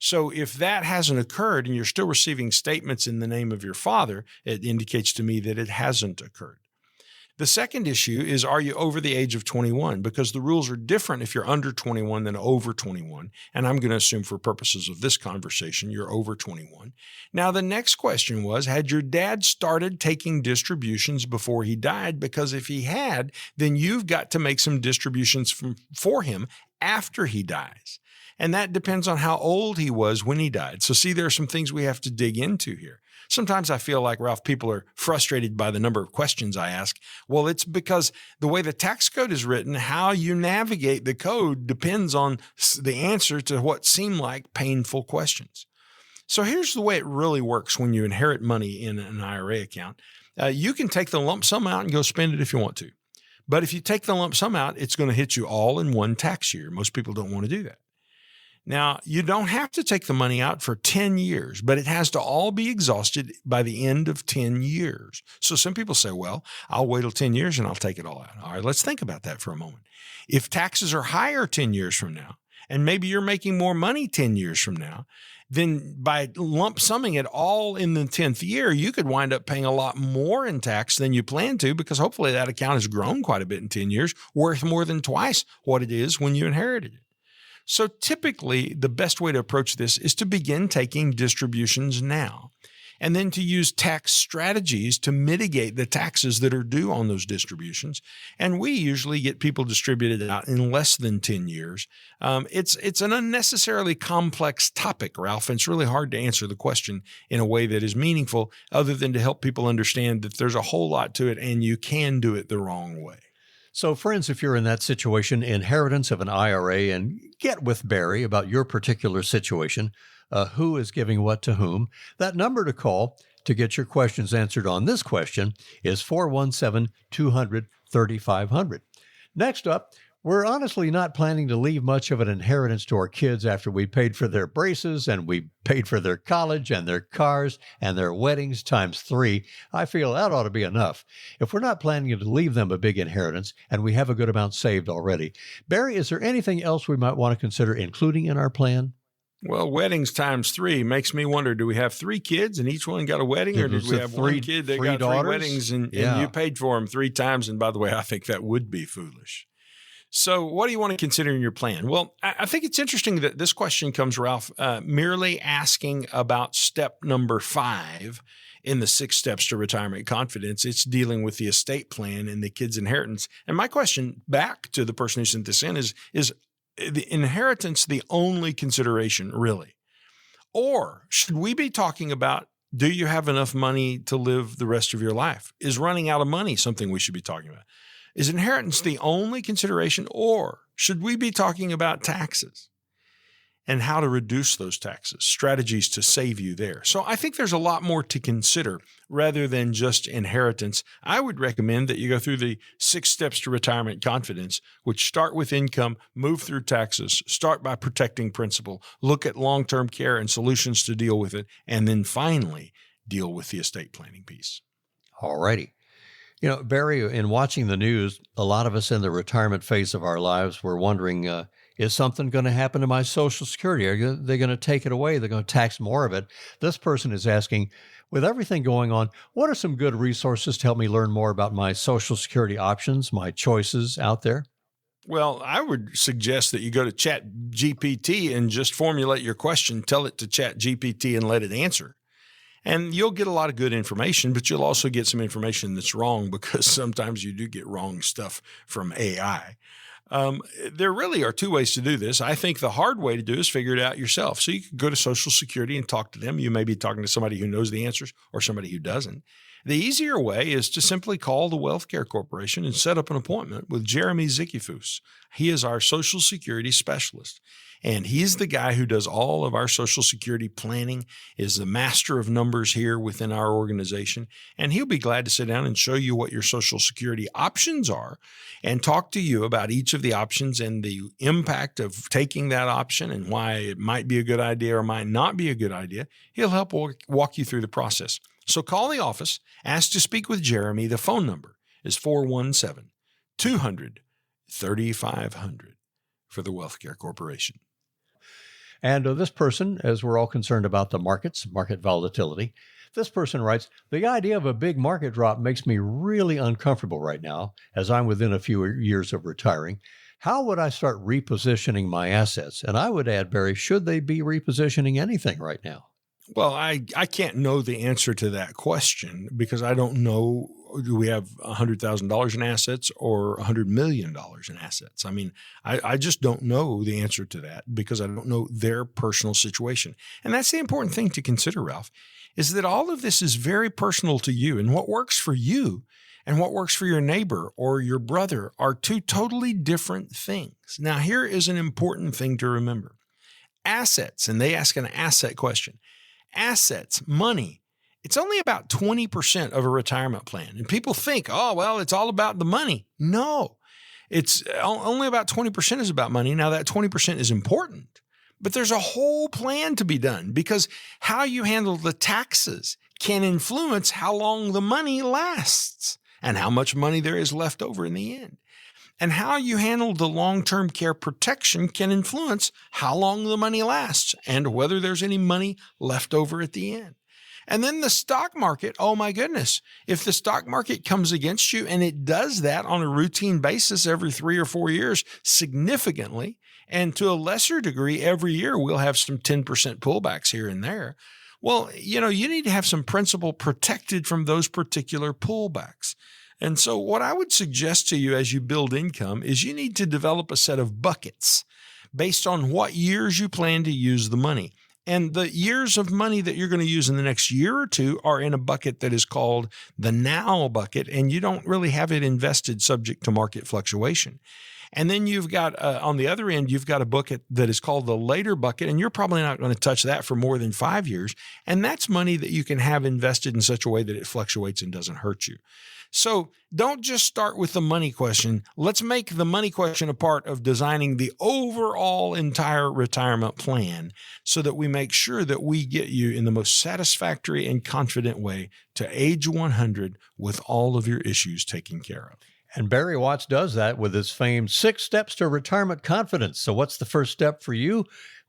So if that hasn't occurred and you're still receiving statements in the name of your father, it indicates to me that it hasn't occurred. The second issue is, are you over the age of 21? Because the rules are different if you're under 21 than over 21. And I'm going to assume for purposes of this conversation, you're over 21. Now, the next question was, had your dad started taking distributions before he died? Because if he had, then you've got to make some distributions for him after he dies. And that depends on how old he was when he died. So see, there are some things we have to dig into here. Sometimes I feel like, Ralph, people are frustrated by the number of questions I ask. Well, it's because the way the tax code is written, how you navigate the code depends on the answer to what seem like painful questions. So here's the way it really works when you inherit money in an IRA account. You can take the lump sum out and go spend it if you want to. But if you take the lump sum out, it's going to hit you all in one tax year. Most people don't want to do that. Now, you don't have to take the money out for 10 years, but it has to all be exhausted by the end of 10 years. So some people say, well, I'll wait till 10 years and I'll take it all out. All right, let's think about that for a moment. If taxes are higher 10 years from now, and maybe you're making more money 10 years from now, then by lump summing it all in the 10th year, you could wind up paying a lot more in tax than you plan to, because hopefully that account has grown quite a bit in 10 years, worth more than twice what it is when you inherited it. So typically, the best way to approach this is to begin taking distributions now, and then to use tax strategies to mitigate the taxes that are due on those distributions. And we usually get people distributed out in less than 10 years. It's an unnecessarily complex topic, Ralph, and it's really hard to answer the question in a way that is meaningful, other than to help people understand that there's a whole lot to it and you can do it the wrong way. So friends, if you're in that situation, inheritance of an IRA, and get with Barry about your particular situation, who is giving what to whom, that number to call to get your questions answered on this question is 417-200-3500. Next up, we're honestly not planning to leave much of an inheritance to our kids after we paid for their braces and we paid for their college and their cars and their weddings times 3. I feel that ought to be enough. If we're not planning to leave them a big inheritance and we have a good amount saved already. Barry, is there anything else we might want to consider including in our plan? Well, weddings times 3 makes me wonder, do we have 3 kids and each one got a wedding, or did we have one kid that got daughters? 3 weddings and you paid for them 3 times? And by the way, I think that would be foolish. So what do you want to consider in your plan? Well, I think it's interesting that this question comes, Ralph, merely asking about step number 5 in the 6 steps to retirement confidence. It's dealing with the estate plan and the kids' inheritance. And my question back to the person who sent this in is the inheritance the only consideration, really? Or should we be talking about, do you have enough money to live the rest of your life? Is running out of money something we should be talking about? Is inheritance the only consideration, or should we be talking about taxes and how to reduce those taxes, strategies to save you there? So I think there's a lot more to consider rather than just inheritance. I would recommend that you go through the 6 steps to retirement confidence, which start with income, move through taxes, start by protecting principal, look at long-term care and solutions to deal with it, and then finally deal with the estate planning piece. All righty. You know, Barry, in watching the news, a lot of us in the retirement phase of our lives were wondering, is something going to happen to my Social Security? Are they going to take it away? They're going to tax more of it. This person is asking, with everything going on, what are some good resources to help me learn more about my Social Security options, my choices out there? Well, I would suggest that you go to ChatGPT and just formulate your question, tell it to ChatGPT and let it answer. And you'll get a lot of good information, but you'll also get some information that's wrong, because sometimes you do get wrong stuff from AI. There really are two ways to do this. I think the hard way to do is figure it out yourself. So you can go to Social Security and talk to them. You may be talking to somebody who knows the answers or somebody who doesn't. The easier way is to simply call the Wealth Care Corporation and set up an appointment with Jeremy Zikifus. He is our Social Security specialist, and he's the guy who does all of our Social Security planning, is the master of numbers here within our organization, and he'll be glad to sit down and show you what your Social Security options are and talk to you about each of the options and the impact of taking that option and why it might be a good idea or might not be a good idea. He'll help walk you through the process. So call the office, ask to speak with Jeremy. The phone number is 417-200-3500 for the Wealth Care Corporation. And this person, as we're all concerned about the markets, market volatility, this person writes, the idea of a big market drop makes me really uncomfortable right now, as I'm within a few years of retiring. How would I start repositioning my assets? And I would add, Barry, should they be repositioning anything right now? Well, I can't know the answer to that question because I don't know, do we have $100,000 in assets or $100 million in assets? I mean, I just don't know the answer to that because I don't know their personal situation. And that's the important thing to consider, Ralph, is that all of this is very personal to you. And what works for you and what works for your neighbor or your brother are two totally different things. Now, here is an important thing to remember. Assets, and they ask an asset question. Assets, money, it's only about 20% of a retirement plan. And people think, oh, well, it's all about the money. No, it's only about 20% is about money. Now, that 20% is important, but there's a whole plan to be done because how you handle the taxes can influence how long the money lasts and how much money there is left over in the end. And how you handle the long-term care protection can influence how long the money lasts and whether there's any money left over at the end. And then the stock market, oh my goodness, if the stock market comes against you, and it does that on a routine basis every 3 or 4 years significantly, and to a lesser degree every year we'll have some 10% pullbacks here and there. Well, you need to have some principal protected from those particular pullbacks. And so what I would suggest to you as you build income is you need to develop a set of buckets based on what years you plan to use the money. And the years of money that you're going to use in the next year or two are in a bucket that is called the now bucket, and you don't really have it invested subject to market fluctuation. And then you've got, on the other end, you've got a bucket that is called the later bucket, and you're probably not going to touch that for more than 5 years. And that's money that you can have invested in such a way that it fluctuates and doesn't hurt you. So don't just start with the money question. Let's make the money question a part of designing the overall entire retirement plan so that we make sure that we get you in the most satisfactory and confident way to age 100 with all of your issues taken care of. And Barry Watts does that with his famed 6 steps to retirement confidence. So what's the first step for you?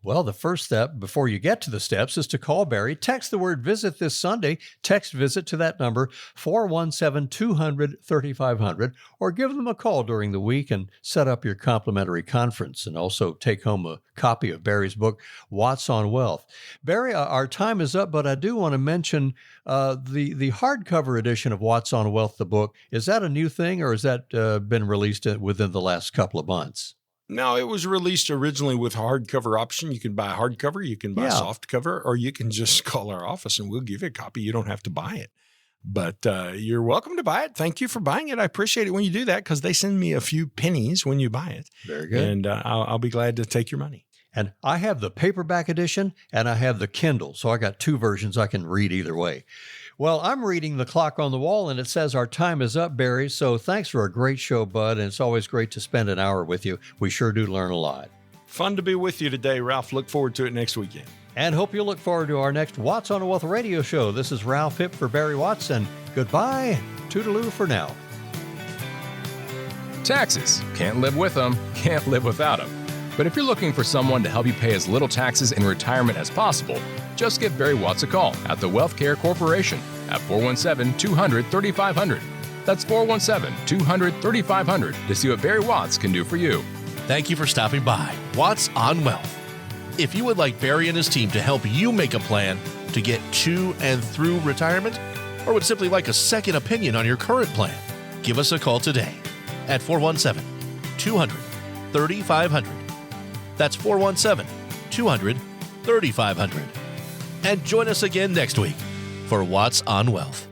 Well, the first step before you get to the steps is to call Barry. Text the word visit this Sunday. Text visit to that number, 417-200-3500, or give them a call during the week and set up your complimentary conference, and also take home a copy of Barry's book, Watts on Wealth. Barry, our time is up, but I do want to mention the hardcover edition of Watts on Wealth, the book. Is that a new thing, or has that been released within the last couple of months? No, it was released originally with a hardcover option. You can buy a hardcover, you can buy a soft cover, or you can just call our office and we'll give you a copy. You don't have to buy it. But you're welcome to buy it. Thank you for buying it. I appreciate it when you do that because they send me a few pennies when you buy it. Very good. And I'll be glad to take your money. And I have the paperback edition and I have the Kindle. So I got 2 versions. I can read either way. Well, I'm reading the clock on the wall, and it says our time is up, Barry. So thanks for a great show, bud. And it's always great to spend an hour with you. We sure do learn a lot. Fun to be with you today, Ralph. Look forward to it next weekend. And hope you'll look forward to our next Watts on Wealth radio show. This is Ralph Hipp for Barry Watts, and goodbye. Toodaloo for now. Taxes. Can't live with them. Can't live without them. But if you're looking for someone to help you pay as little taxes in retirement as possible, just give Barry Watts a call at the Wealth Care Corporation at 417-200-3500. That's 417-200-3500 to see what Barry Watts can do for you. Thank you for stopping by Watts on Wealth. If you would like Barry and his team to help you make a plan to get to and through retirement, or would simply like a second opinion on your current plan, give us a call today at 417-200-3500. 3500. That's 417-200-3500. And join us again next week for Watts on Wealth.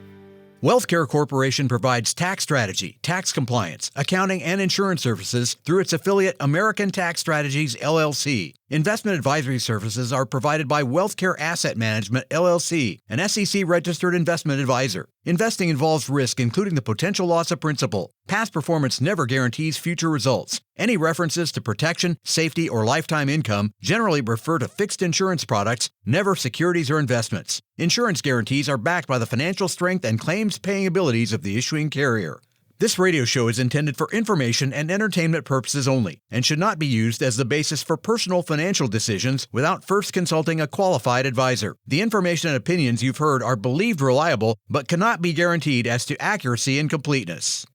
WealthCare Corporation provides tax strategy, tax compliance, accounting, and insurance services through its affiliate American Tax Strategies, LLC. Investment advisory services are provided by WealthCare Asset Management, LLC, an SEC-registered investment advisor. Investing involves risk, including the potential loss of principal. Past performance never guarantees future results. Any references to protection, safety, or lifetime income generally refer to fixed insurance products, never securities or investments. Insurance guarantees are backed by the financial strength and claims-paying abilities of the issuing carrier. This radio show is intended for information and entertainment purposes only and should not be used as the basis for personal financial decisions without first consulting a qualified advisor. The information and opinions you've heard are believed reliable but cannot be guaranteed as to accuracy and completeness.